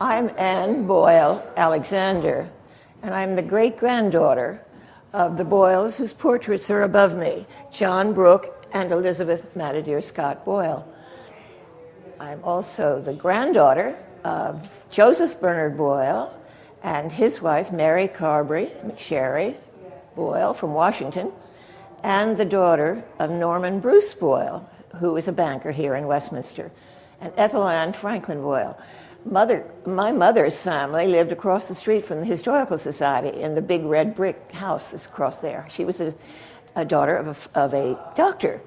I'm Anne Boyle Alexander, and I'm the great-granddaughter of the Boyles whose portraits are above me, John Brooke and Elizabeth Matadere Scott Boyle. I'm also the granddaughter of Joseph Bernard Boyle and his wife, Mary Carberry McSherry Boyle from Washington, and the daughter of Norman Bruce Boyle, who is a banker here in Westminster, and Ethel Ann Franklin Boyle. My mother's family lived across the street from the Historical Society in the big red brick house that's across there. She was a daughter of a doctor,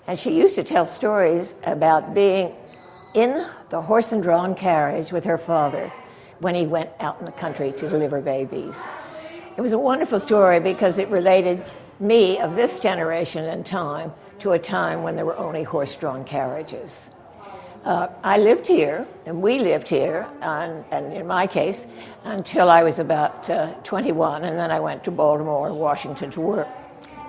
and she used to tell stories about being in the horse and drawn carriage with her father when he went out in the country to deliver babies. It was a wonderful story because it related me of this generation and time to a time when there were only horse-drawn carriages. I lived here, and we lived here, and in my case, until I was about 21, and then I went to Baltimore and Washington to work.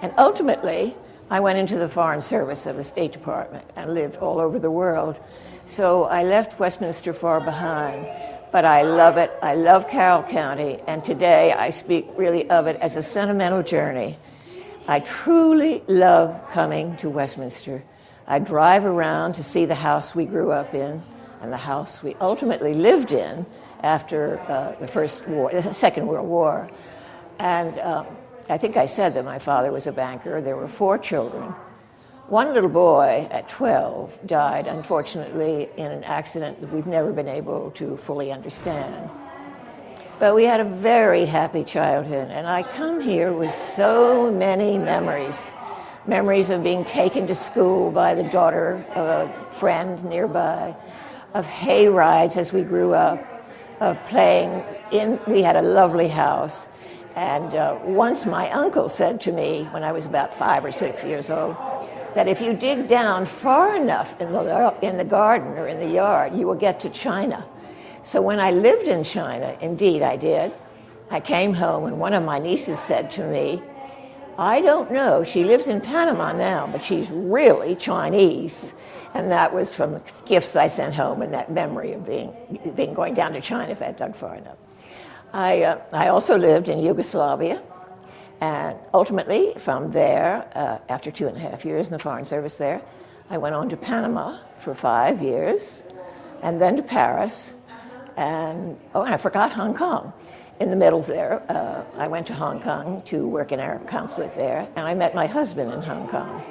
And ultimately, I went into the Foreign Service of the State Department and lived all over the world. So I left Westminster far behind, but I love it. I love Carroll County, and today I speak really of it as a sentimental journey. I truly love coming to Westminster. I drive around to see the house we grew up in and the house we ultimately lived in after the Second World War. And I think I said that my father was a banker. There were 4 children. One little boy at 12 died, unfortunately, in an accident that we've never been able to fully understand. But we had a very happy childhood, and I come here with so many memories. Memories of being taken to school by the daughter of a friend nearby, of hay rides as we grew up, of playing we had a lovely house. And once my uncle said to me, when I was about 5 or 6 years old, that if you dig down far enough in the garden or in the yard, you will get to China. So when I lived in China, indeed I did, I came home and one of my nieces said to me, I don't know, she lives in Panama now, but she's really Chinese. And that was from the gifts I sent home and that memory of being going down to China if I had dug far enough. I also lived in Yugoslavia, and ultimately from there, after 2.5 years in the Foreign Service there, I went on to Panama for 5 years, and then to Paris, and I forgot Hong Kong. In the middle there, I went to Hong Kong to work in our consulate there, and I met my husband in Hong Kong.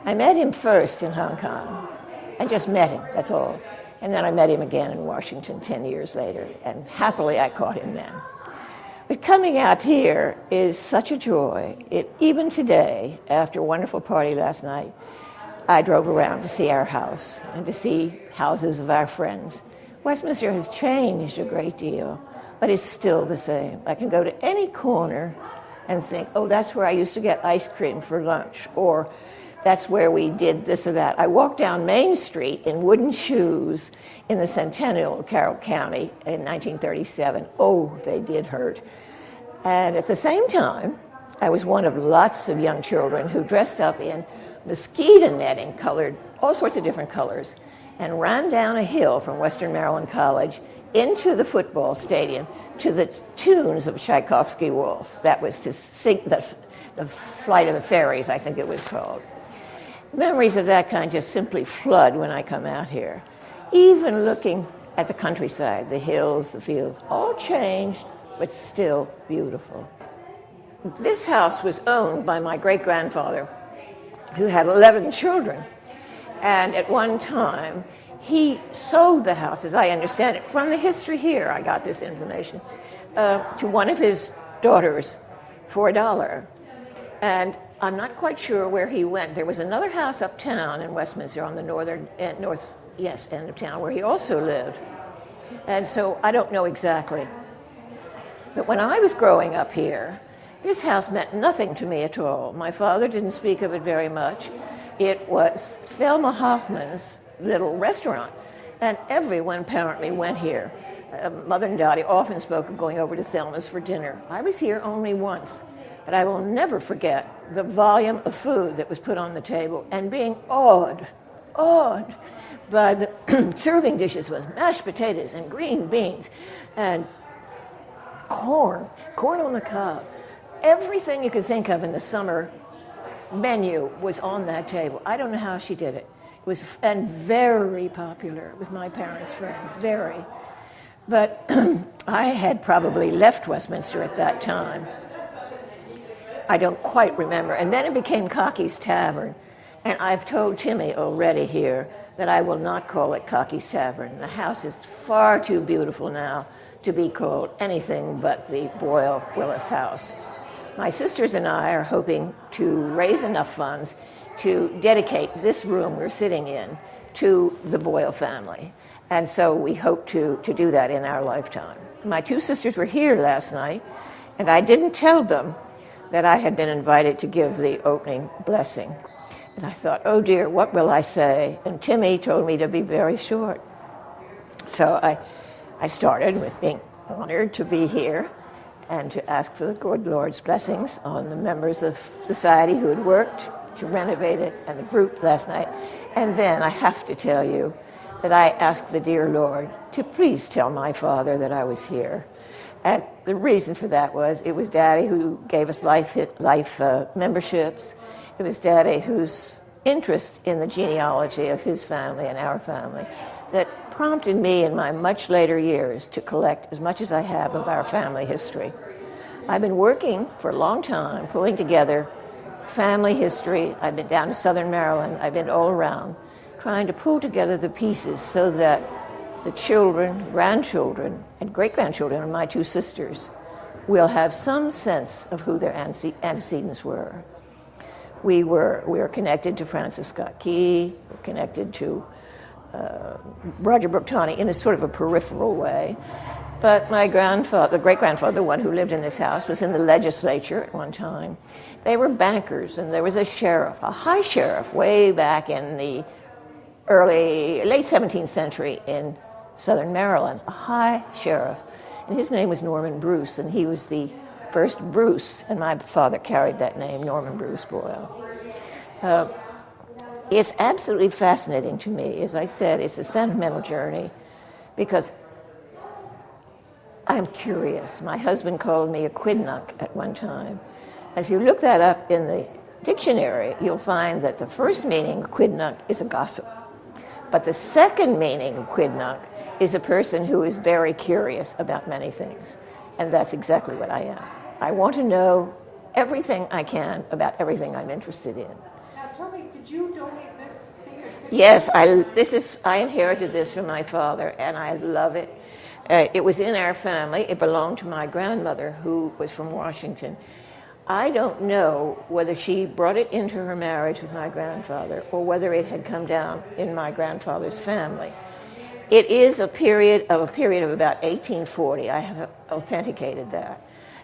I met him first in Hong Kong. I just met him, that's all. And then I met him again in Washington 10 years later, and happily I caught him then. But coming out here is such a joy. Even today, after a wonderful party last night, I drove around to see our house and to see houses of our friends. Westminster has changed a great deal, but it's still the same. I can go to any corner and think, oh, that's where I used to get ice cream for lunch, or that's where we did this or that. I walked down Main Street in wooden shoes in the Centennial of Carroll County in 1937. Oh, they did hurt. And at the same time, I was one of lots of young children who dressed up in mosquito netting, colored all sorts of different colors, and ran down a hill from Western Maryland College into the football stadium to the tunes of Tchaikovsky waltz. That was to sing the Flight of the Fairies, I think it was called. Memories of that kind just simply flood when I come out here. Even looking at the countryside, the hills, the fields, all changed, but still beautiful. This house was owned by my great-grandfather, who had 11 children. And at one time, he sold the house, as I understand it, from the history here, I got this information, to one of his daughters for $1. And I'm not quite sure where he went. There was another house uptown in Westminster on the northeast end of town where he also lived. And so I don't know exactly. But when I was growing up here, this house meant nothing to me at all. My father didn't speak of it very much. It was Thelma Hoffman's little restaurant, and everyone apparently went here. Mother and Daddy often spoke of going over to Thelma's for dinner. I was here only once, but I will never forget the volume of food that was put on the table and being awed But the serving dishes was mashed potatoes and green beans and corn on the cob. Everything you could think of in the summer menu was on that table. I don't know how she did it. It was and very popular with my parents' friends, very. But I had probably left Westminster at that time. I don't quite remember. And then it became Cocky's Tavern. And I've told Timmy already here that I will not call it Cocky's Tavern. The house is far too beautiful now to be called anything but the Boyle Willis House. My sisters and I are hoping to raise enough funds to dedicate this room we're sitting in to the Boyle family. And so we hope to do that in our lifetime. My two sisters were here last night, and I didn't tell them that I had been invited to give the opening blessing. And I thought, oh dear, what will I say? And Timmy told me to be very short. So I started with being honored to be here and to ask for the good Lord's blessings on the members of society who had worked to renovate it and the group last night. And then I have to tell you that I asked the dear Lord to please tell my father that I was here. And the reason for that was it was Daddy who gave us life memberships. It was Daddy whose interest in the genealogy of his family and our family that prompted me in my much later years to collect as much as I have of our family history. I've been working for a long time, pulling together family history. I've been down to Southern Maryland. I've been all around, trying to pull together the pieces so that the children, grandchildren, and great-grandchildren of my two sisters will have some sense of who their antecedents were. We were connected to Francis Scott Key, we're connected to Roger Brooke Taney in a sort of a peripheral way. But my grandfather, the great-grandfather, the one who lived in this house, was in the legislature at one time. They were bankers, and there was a sheriff, a high sheriff, way back in the late 17th century in Southern Maryland, a high sheriff. And his name was Norman Bruce, and he was the first Bruce, and my father carried that name, Norman Bruce Boyle. It's absolutely fascinating to me. As I said, it's a sentimental journey because I'm curious. My husband called me a quidnunc at one time. And if you look that up in the dictionary, you'll find that the first meaning of quidnunc is a gossip. But the second meaning of quidnunc is a person who is very curious about many things. And that's exactly what I am. I want to know everything I can about everything I'm interested in. Now tell me, did you donate this thing yourself? Yes, I inherited this from my father, and I love it. It was in our family. It belonged to my grandmother, who was from Washington. I don't know whether she brought it into her marriage with my grandfather or whether it had come down in my grandfather's family. It is a period of about 1840. I have authenticated that.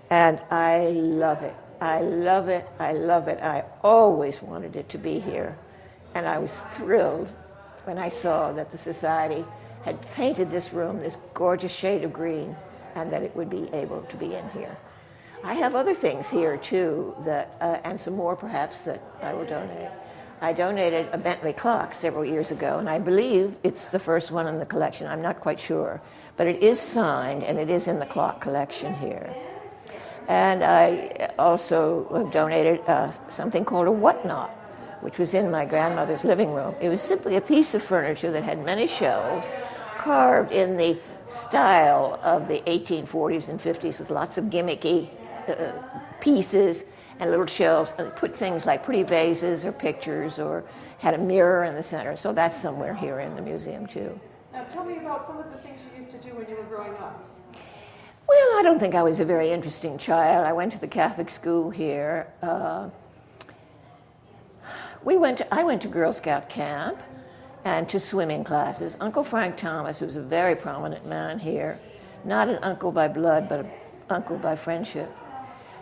And I love it. I love it. I love it. I always wanted it to be here. And I was thrilled when I saw that the Society had painted this room this gorgeous shade of green and that it would be able to be in here. I have other things here, too, that and some more, perhaps, that I will donate. I donated a Bentley clock several years ago, and I believe it's the first one in the collection. I'm not quite sure. But it is signed, and it is in the clock collection here. And I also donated something called a whatnot, which was in my grandmother's living room. It was simply a piece of furniture that had many shelves, carved in the style of the 1840s and 50s with lots of gimmicky pieces and little shelves, and put things like pretty vases or pictures, or had a mirror in the center. So that's somewhere here in the museum, too. Now tell me about some of the things you used to do when you were growing up. Well, I don't think I was a very interesting child. I went to the Catholic school here. I went to Girl Scout camp and to swimming classes. Uncle Frank Thomas, who's a very prominent man here, not an uncle by blood, but an uncle by friendship,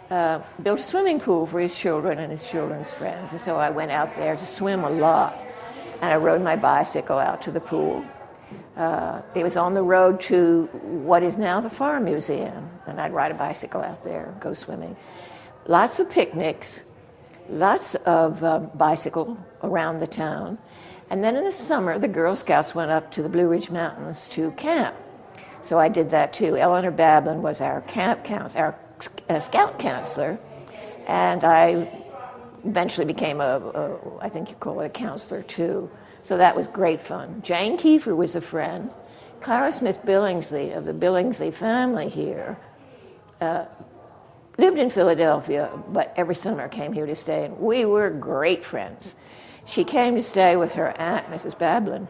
built a swimming pool for his children and his children's friends. And so I went out there to swim a lot. And I rode my bicycle out to the pool. It was on the road to what is now the Farm Museum, and I'd ride a bicycle out there, go swimming. Lots of picnics, lots of bicycle around the town, And then in the summer, the Girl Scouts went up to the Blue Ridge Mountains to camp. So I did that too. Eleanor Bablin was our scout counselor, and I eventually became I think you call it a counselor too. So that was great fun. Jane Kiefer was a friend. Clara Smith Billingsley of the Billingsley family here lived in Philadelphia, but every summer came here to stay, and we were great friends. She came to stay with her aunt, Mrs. Bablin,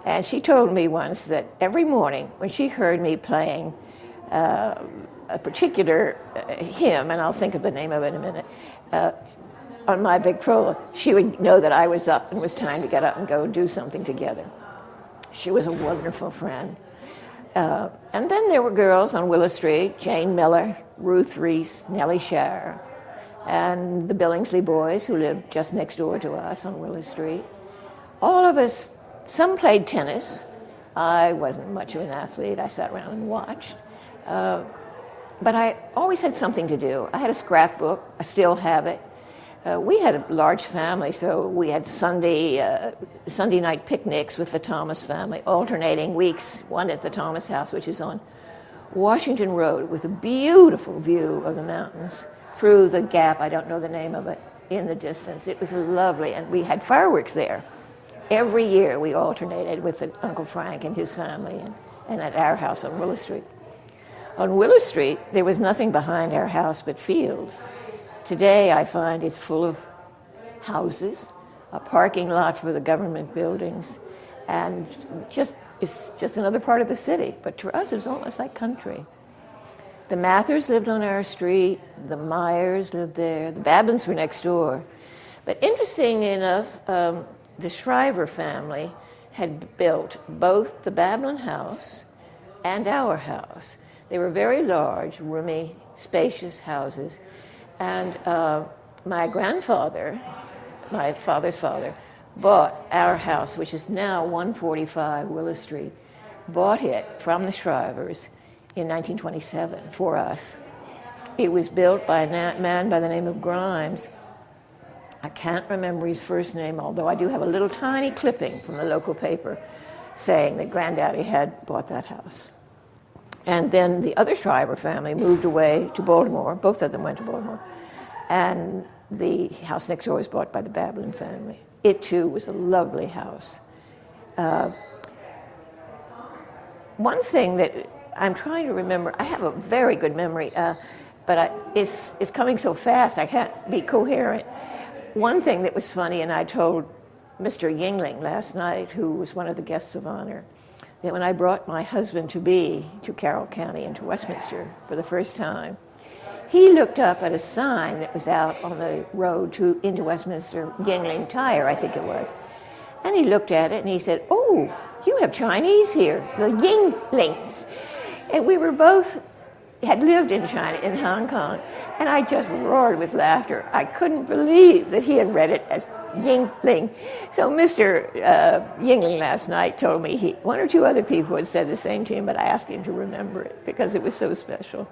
and she told me once that every morning when she heard me playing a particular hymn, and I'll think of the name of it in a minute, on my Victrola, she would know that I was up and it was time to get up and go do something together. She was a wonderful friend. And then there were girls on Willow Street, Jane Miller, Ruth Reese, Nellie Shire, and the Billingsley boys who lived just next door to us on Willow Street. All of us, some played tennis. I wasn't much of an athlete. I sat around and watched. But I always had something to do. I had a scrapbook. I still have it. We had a large family, so we had Sunday night picnics with the Thomas family, alternating weeks, one at the Thomas house, which is on Washington Road, with a beautiful view of the mountains through the gap, I don't know the name of it, in the distance. It was lovely, and we had fireworks there. Every year we alternated with Uncle Frank and his family, and at our house on Willow Street. On Willow Street, there was nothing behind our house but fields. Today, I find it's full of houses, a parking lot for the government buildings, and it's just another part of the city. But to us, it was almost like country. The Mathers lived on our street, the Myers lived there, the Bablins were next door. But interesting enough, the Shriver family had built both the Bablin house and our house. They were very large, roomy, spacious houses. And my grandfather, my father's father, bought our house, which is now 145 Willow Street, bought it from the Shrivers in 1927 for us. It was built by a man by the name of Grimes. I can't remember his first name, although I do have a little tiny clipping from the local paper saying that Granddaddy had bought that house. And then the other Shriver family moved away to Baltimore. Both of them went to Baltimore. And the house next door was bought by the Bablin family. It, too, was a lovely house. One thing that I'm trying to remember, I have a very good memory, but it's coming so fast I can't be coherent. One thing that was funny, and I told Mr. Yingling last night, who was one of the guests of honor, that when I brought my husband-to-be to Carroll County and to Westminster for the first time, he looked up at a sign that was out on the road into Westminster, Yingling Tire, I think it was. And he looked at it and he said, "Oh, you have Chinese here, the Yinglings." And we were both, had lived in China, in Hong Kong, and I just roared with laughter. I couldn't believe that he had read it as Yingling. So Mr. Yingling last night told me one or two other people had said the same to him, but I asked him to remember it because it was so special.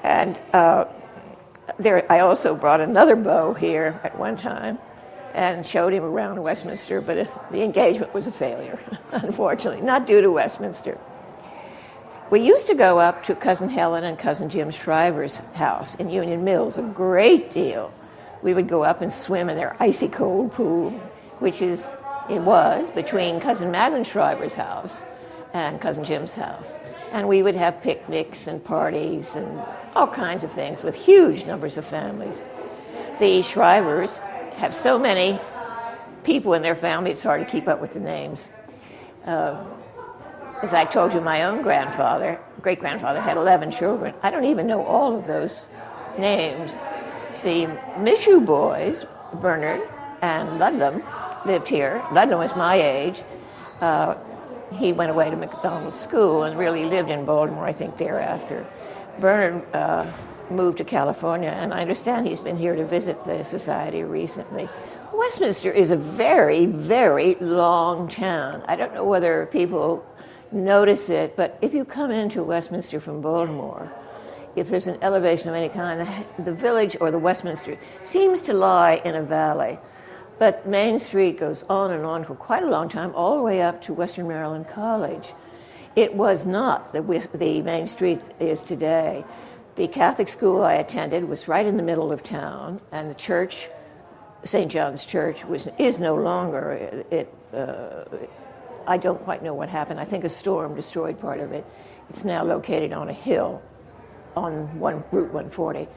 And I also brought another beau here at one time and showed him around Westminster, but the engagement was a failure, unfortunately, not due to Westminster. We used to go up to Cousin Helen and Cousin Jim Shriver's house in Union Mills a great deal. We would go up and swim in their icy cold pool, which was between Cousin Madeline Shriver's house and Cousin Jim's house. And we would have picnics and parties and all kinds of things with huge numbers of families. The Shrivers have so many people in their family, it's hard to keep up with the names. As I told you, my own great-grandfather had 11 children. I don't even know all of those names. The Mishu boys, Bernard and Ludlam, lived here. Ludlam was my age. He went away to McDonald School and really lived in Baltimore, I think, thereafter. Bernard moved to California, and I understand he's been here to visit the society recently. Westminster is a very, very long town. I don't know whether people notice it, but if you come into Westminster from Baltimore, if there's an elevation of any kind, the village or the Westminster seems to lie in a valley. But Main Street goes on and on for quite a long time, all the way up to Western Maryland College. It was not the Main Street is today. The Catholic school I attended was right in the middle of town, and the church, St. John's Church, is no longer. I don't quite know what happened. I think a storm destroyed part of it. It's now located on a hill on Route 140.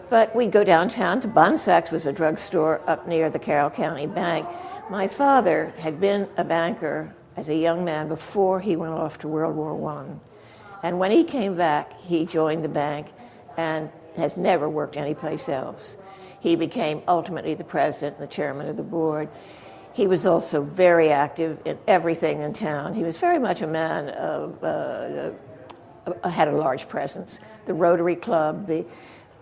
But we'd go downtown to Bonsack's, was a drugstore up near the Carroll County Bank. My father had been a banker as a young man before he went off to World War I. And when he came back, he joined the bank and has never worked anyplace else. He became ultimately the president and the chairman of the board. He was also very active in everything in town. He was very much a man of, had a large presence. The Rotary Club,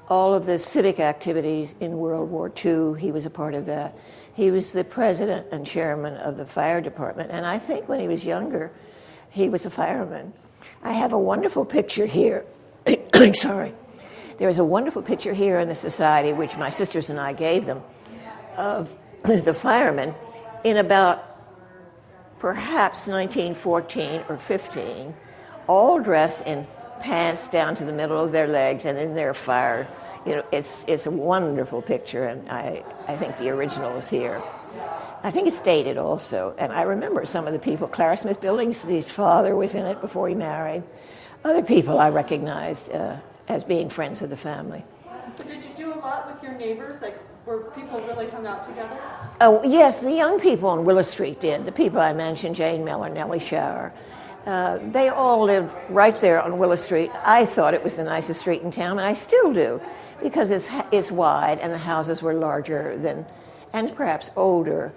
all of the civic activities in World War II, he was a part of that. He was the president and chairman of the fire department, and I think when he was younger, he was a fireman. I have a wonderful picture here. Sorry. There's a wonderful picture here in the society, which my sisters and I gave them, of the firemen in about perhaps 1914 or 15, all dressed in pants down to the middle of their legs and in their fire. It's a wonderful picture, and I think the original is here. I think it's dated also, and I remember some of the people. Clara Smith Building's his father was in it before he married. Other people I recognized as being friends of the family. So did you do a lot with your neighbors, like where people really hung out together? Oh, yes, the young people on Willow Street did. The people I mentioned, Jane Miller, Nellie Shower. They all lived right there on Willow Street. I thought it was the nicest street in town, and I still do, because it's wide and the houses were larger than, and perhaps older.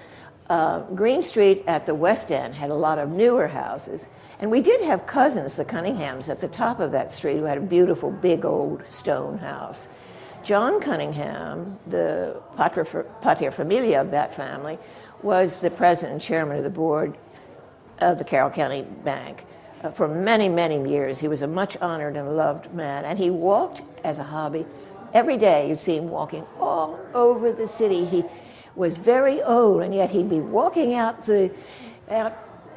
Green Street at the West End had a lot of newer houses, and we did have cousins, the Cunninghams, at the top of that street who had a beautiful big old stone house. John Cunningham, the pater familia of that family, was the president and chairman of the board of the Carroll County Bank. For many, many years, he was a much honored and loved man, and he walked as a hobby. Every day you'd see him walking all over the city. He was very old, and yet he'd be walking out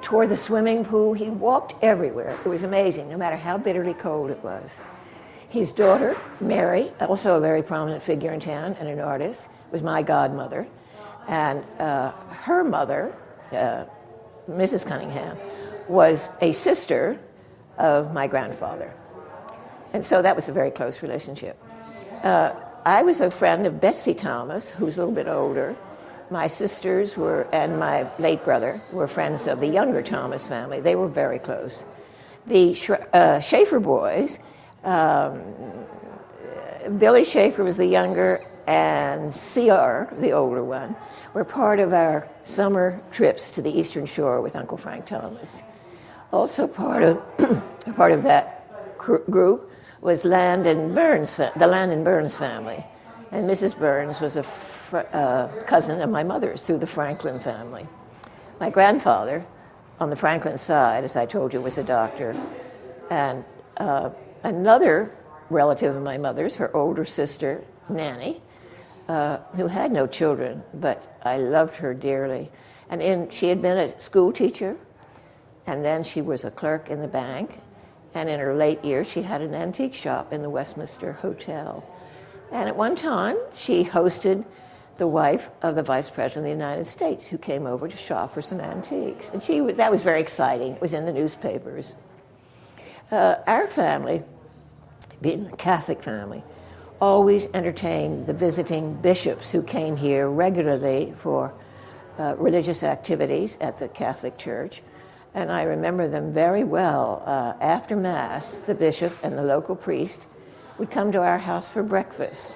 toward the swimming pool. He walked everywhere. It was amazing, no matter how bitterly cold it was. His daughter, Mary, also a very prominent figure in town and an artist, was my godmother. And her mother, Mrs. Cunningham, was a sister of my grandfather. And so that was a very close relationship. I was a friend of Betsy Thomas, who's a little bit older. My sisters and my late brother were friends of the younger Thomas family. They were very close. The Schaefer boys, Billy Schaefer was the younger, and C.R., the older one, were part of our summer trips to the Eastern Shore with Uncle Frank Thomas. Also part of that group was the Landon Burns family. And Mrs. Burns was a cousin of my mother's through the Franklin family. My grandfather, on the Franklin side, as I told you, was a doctor. And another relative of my mother's, her older sister, Nanny, who had no children, but I loved her dearly. And she had been a school teacher, and then she was a clerk in the bank. And in her late years, she had an antique shop in the Westminster Hotel. And at one time, she hosted the wife of the Vice President of the United States, who came over to shop for some antiques. And that was very exciting. It was in the newspapers. Our family, being a Catholic family, always entertained the visiting bishops who came here regularly for religious activities at the Catholic Church. And I remember them very well. After Mass, the bishop and the local priest would come to our house for breakfast.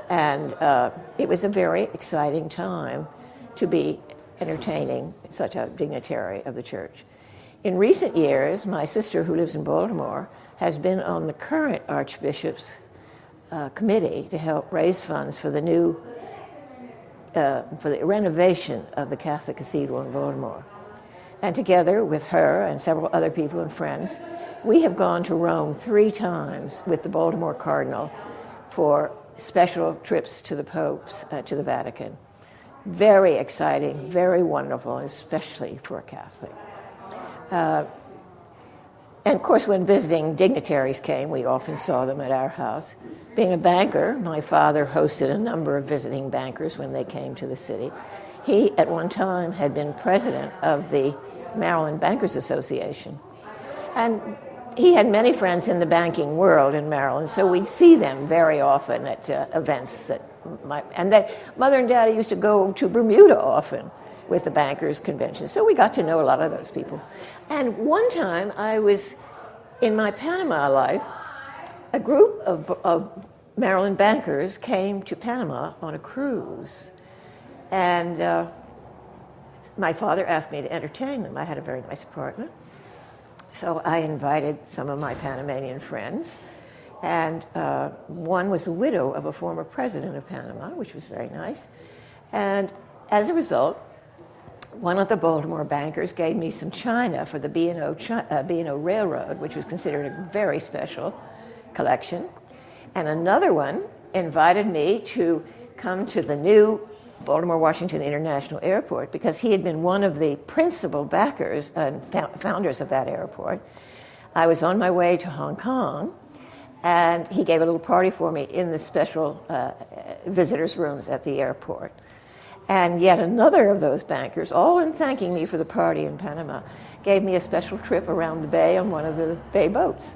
And it was a very exciting time to be entertaining such a dignitary of the church. In recent years, my sister, who lives in Baltimore, has been on the current Archbishop's committee to help raise funds for the renovation of the Catholic Cathedral in Baltimore. And together with her and several other people and friends, we have gone to Rome 3 times with the Baltimore Cardinal for special trips to the popes, to the Vatican. Very exciting, very wonderful, especially for a Catholic. And of course, when visiting dignitaries came, we often saw them at our house. Being a banker, my father hosted a number of visiting bankers when they came to the city. He, at one time, had been president of the Maryland Bankers Association. And he had many friends in the banking world in Maryland, so we'd see them very often at events that Mother and Daddy used to go to Bermuda often with the bankers' convention. So we got to know a lot of those people. And one time I was, in my Panama life, a group of Maryland bankers came to Panama on a cruise. And my father asked me to entertain them. I had a very nice apartment. So I invited some of my Panamanian friends. And one was the widow of a former president of Panama, which was very nice. And as a result, one of the Baltimore bankers gave me some china for the B&O Railroad, which was considered a very special collection. And another one invited me to come to the new Baltimore-Washington International Airport because he had been one of the principal backers and founders of that airport. I was on my way to Hong Kong, and he gave a little party for me in the special visitors' rooms at the airport. And yet another of those bankers, all in thanking me for the party in Panama, gave me a special trip around the bay on one of the bay boats.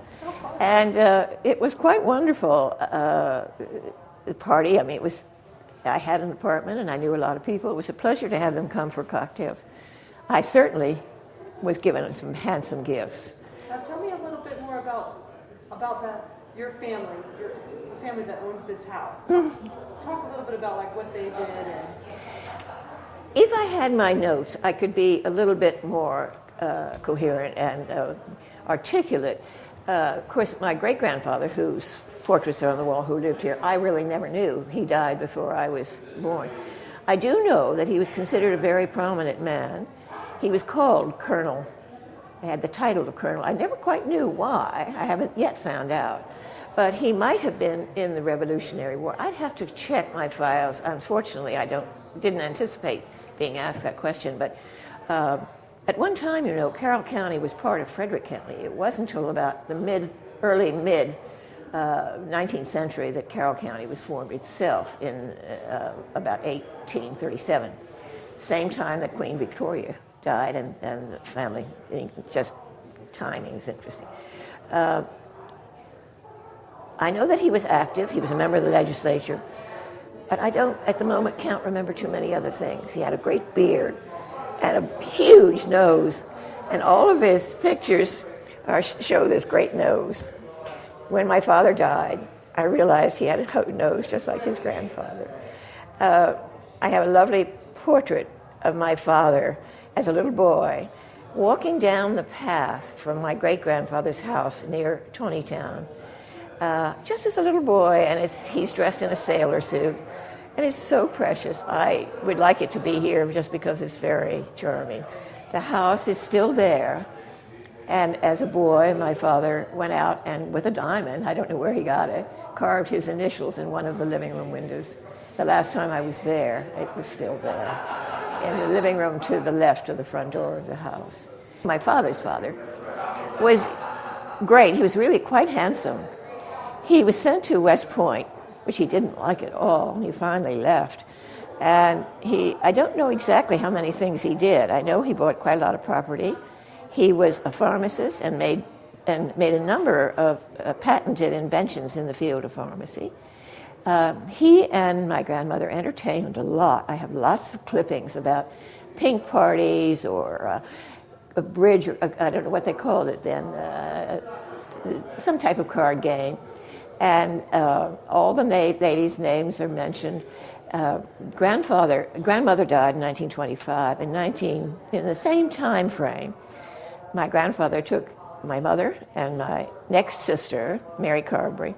And it was quite wonderful, the party. I mean, I had an apartment and I knew a lot of people. It was a pleasure to have them come for cocktails. I certainly was given some handsome gifts. Now tell me a little bit more about your family, the family that owned this house. Talk a little bit about like what they did. And if I had my notes, I could be a little bit more coherent and articulate. Of course, my great-grandfather, whose portraits are on the wall, who lived here, I really never knew. He died before I was born. I do know that he was considered a very prominent man. He was called Colonel. He had the title of Colonel. I never quite knew why. I haven't yet found out. But he might have been in the Revolutionary War. I'd have to check my files. Unfortunately, I didn't anticipate being asked that question. But at one time, you know, Carroll County was part of Frederick County. It wasn't until about the early mid 19th century that Carroll County was formed itself in about 1837. Same time that Queen Victoria died, and the family, just timing is interesting. I know that he was active. He was a member of the legislature. But I don't, at the moment, can't remember too many other things. He had a great beard and a huge nose. And all of his pictures show this great nose. When my father died, I realized he had a nose just like his grandfather. I have a lovely portrait of my father as a little boy walking down the path from my great-grandfather's house near Tawnytown. Just as a little boy, and he's dressed in a sailor suit, and it's so precious. I would like it to be here just because it's very charming. The house is still there, and as a boy, my father went out and, with a diamond, I don't know where he got it, carved his initials in one of the living room windows. The last time I was there, it was still there, in the living room to the left of the front door of the house. My father's father was great. He was really quite handsome. He was sent to West Point, which he didn't like at all. He finally left. And I don't know exactly how many things he did. I know he bought quite a lot of property. He was a pharmacist and made a number of patented inventions in the field of pharmacy. He and my grandmother entertained a lot. I have lots of clippings about pink parties or a bridge, or I don't know what they called it then, some type of card game. And all the ladies' names are mentioned. Grandmother died in 1925. In the same time frame, my grandfather took my mother and my next sister, Mary Carberry,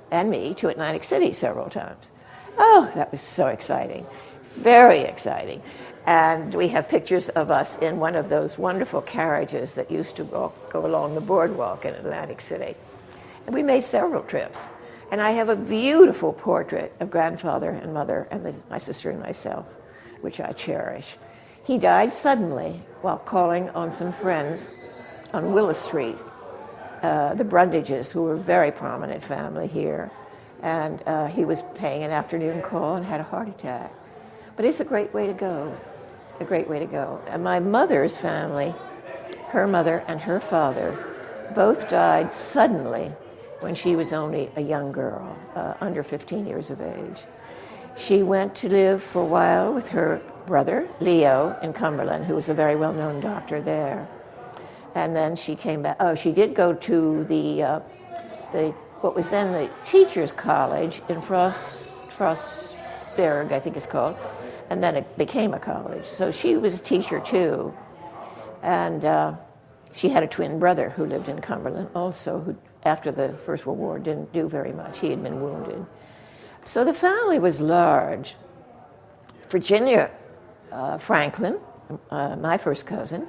and me to Atlantic City several times. Oh, that was so exciting, very exciting. And we have pictures of us in one of those wonderful carriages that used to go along the boardwalk in Atlantic City. And we made several trips. And I have a beautiful portrait of grandfather and mother and my sister and myself. which I cherish. He died suddenly while calling on some friends on Willis Street, the Brundages, who were a very prominent family here. And he was paying an afternoon call and had a heart attack. But it's a great way to go, a great way to go. And my mother's family, her mother and her father, both died suddenly when she was only a young girl, under 15 years of age. She went to live for a while with her brother, Leo, in Cumberland, who was a very well-known doctor there. And then she came back. Oh, she did go to the what was then the Teachers College in Frostburg, I think it's called, and then it became a college. So she was a teacher too. And she had a twin brother who lived in Cumberland also, who after the First World War didn't do very much. He had been wounded. So the family was large. Virginia Franklin, my first cousin,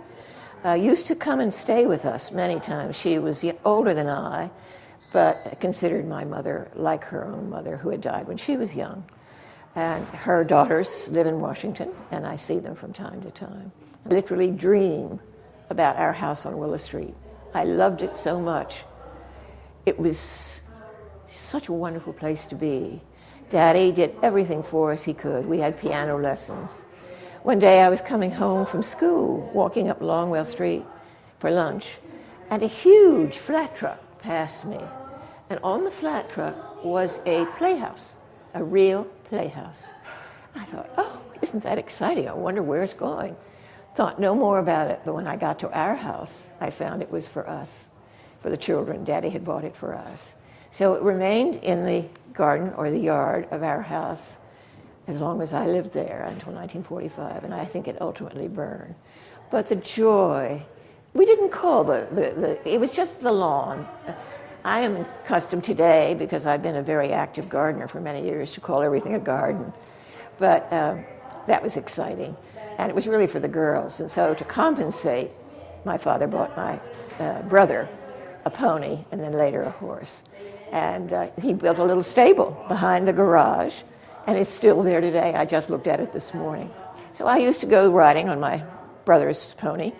used to come and stay with us many times. She was older than I, but considered my mother like her own mother, who had died when she was young. And her daughters live in Washington, and I see them from time to time. I literally dream about our house on Willow Street. I loved it so much. It was such a wonderful place to be. Daddy did everything for us he could. We had piano lessons. One day I was coming home from school, walking up Longwell Street for lunch, and a huge flat truck passed me. And on the flat truck was a playhouse, a real playhouse. I thought, oh, isn't that exciting? I wonder where it's going. Thought no more about it, but when I got to our house, I found it was for us, for the children. Daddy had bought it for us. So it remained in the garden or the yard of our house as long as I lived there until 1945, and I think it ultimately burned. But the joy, we didn't call it was just the lawn. I am accustomed today, because I've been a very active gardener for many years, to call everything a garden. But that was exciting, and it was really for the girls. And so to compensate, my father bought my brother a pony and then later a horse. And he built a little stable behind the garage, and it's still there today. I just looked at it this morning. So I used to go riding on my brother's pony.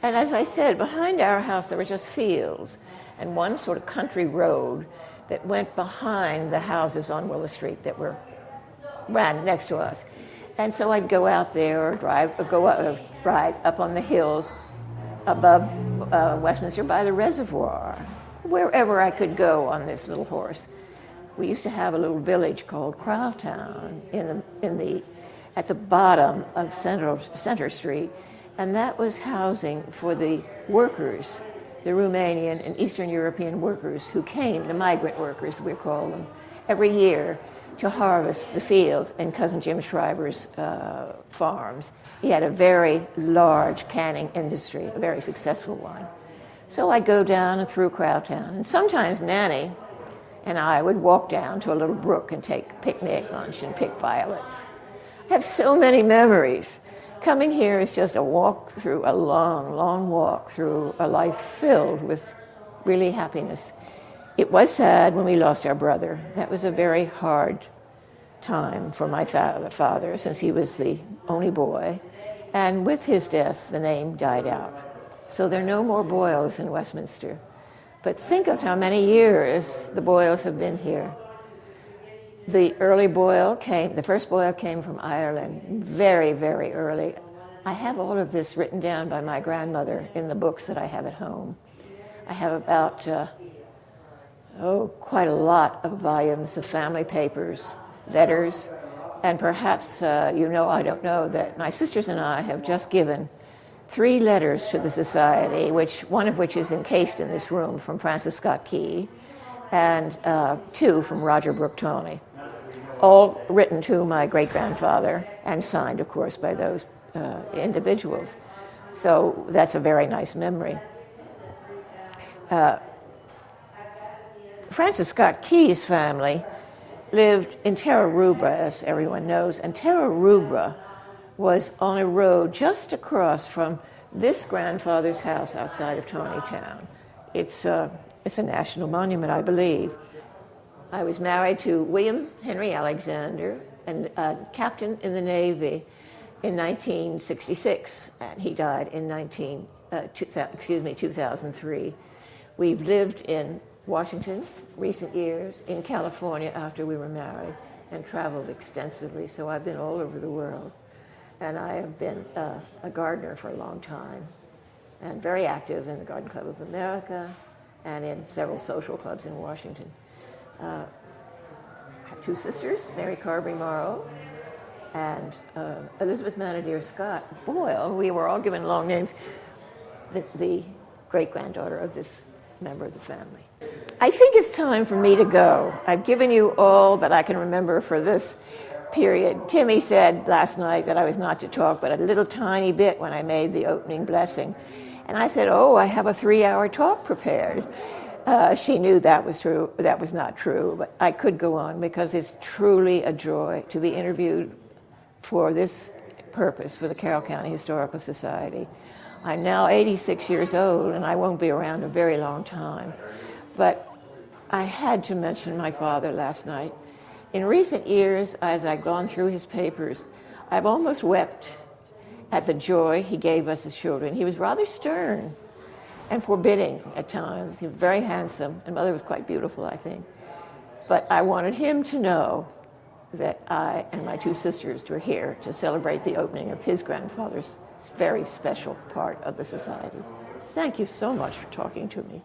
And as I said, behind our house there were just fields and one sort of country road that went behind the houses on Willow Street that ran next to us. And so I'd go out there or ride up on the hills above Westminster by the reservoir, wherever I could go on this little horse. We used to have a little village called Crowtown at the bottom of Center Street, and that was housing for the workers, the Romanian and Eastern European workers who came, the migrant workers we call them, every year to harvest the fields in Cousin Jim Schreiber's farms. He had a very large canning industry, a very successful one. So I'd go down and through Crowtown, and sometimes Nanny and I would walk down to a little brook and take picnic lunch and pick violets. I have so many memories. Coming here is just a long, long walk through a life filled with really happiness. It was sad when we lost our brother. That was a very hard time for my father, since he was the only boy. And with his death, the name died out. So there are no more Boyles in Westminster. But think of how many years the Boyles have been here. The first Boyle came from Ireland very, very early. I have all of this written down by my grandmother in the books that I have at home. I have about, quite a lot of volumes of family papers, letters, and perhaps, I don't know, that my sisters and I have just given 3 letters to the Society, one of which is encased in this room, from Francis Scott Key, and 2 from Roger Brooke Tawney, all written to my great-grandfather and signed, of course, by those individuals. So that's a very nice memory. Francis Scott Key's family lived in Terra Rubra, as everyone knows, and Terra Rubra was on a road just across from this grandfather's house outside of Tawnytown. It's a national monument, I believe. I was married to William Henry Alexander, and a captain in the Navy, in 1966, and he died in 2003. We've lived in Washington recent years, in California after we were married, and traveled extensively, so I've been all over the world. And I have been a gardener for a long time, and very active in the Garden Club of America and in several social clubs in Washington. I have two sisters, Mary Carberry Morrow and Elizabeth Manadir Scott Boyle. We were all given long names, the great-granddaughter of this member of the family. I think it's time for me to go. I've given you all that I can remember for this period. Timmy said last night that I was not to talk but a little tiny bit when I made the opening blessing. And I said, oh, I have a 3-hour talk prepared. She knew that was true. That was not true, but I could go on because it's truly a joy to be interviewed for this purpose, for the Carroll County Historical Society. I'm now 86 years old, and I won't be around a very long time. But I had to mention my father last night. In recent years, as I've gone through his papers, I've almost wept at the joy he gave us as children. He was rather stern and forbidding at times. He was very handsome, and Mother was quite beautiful, I think. But I wanted him to know that I and my two sisters were here to celebrate the opening of his grandfather's very special part of the society. Thank you so much for talking to me.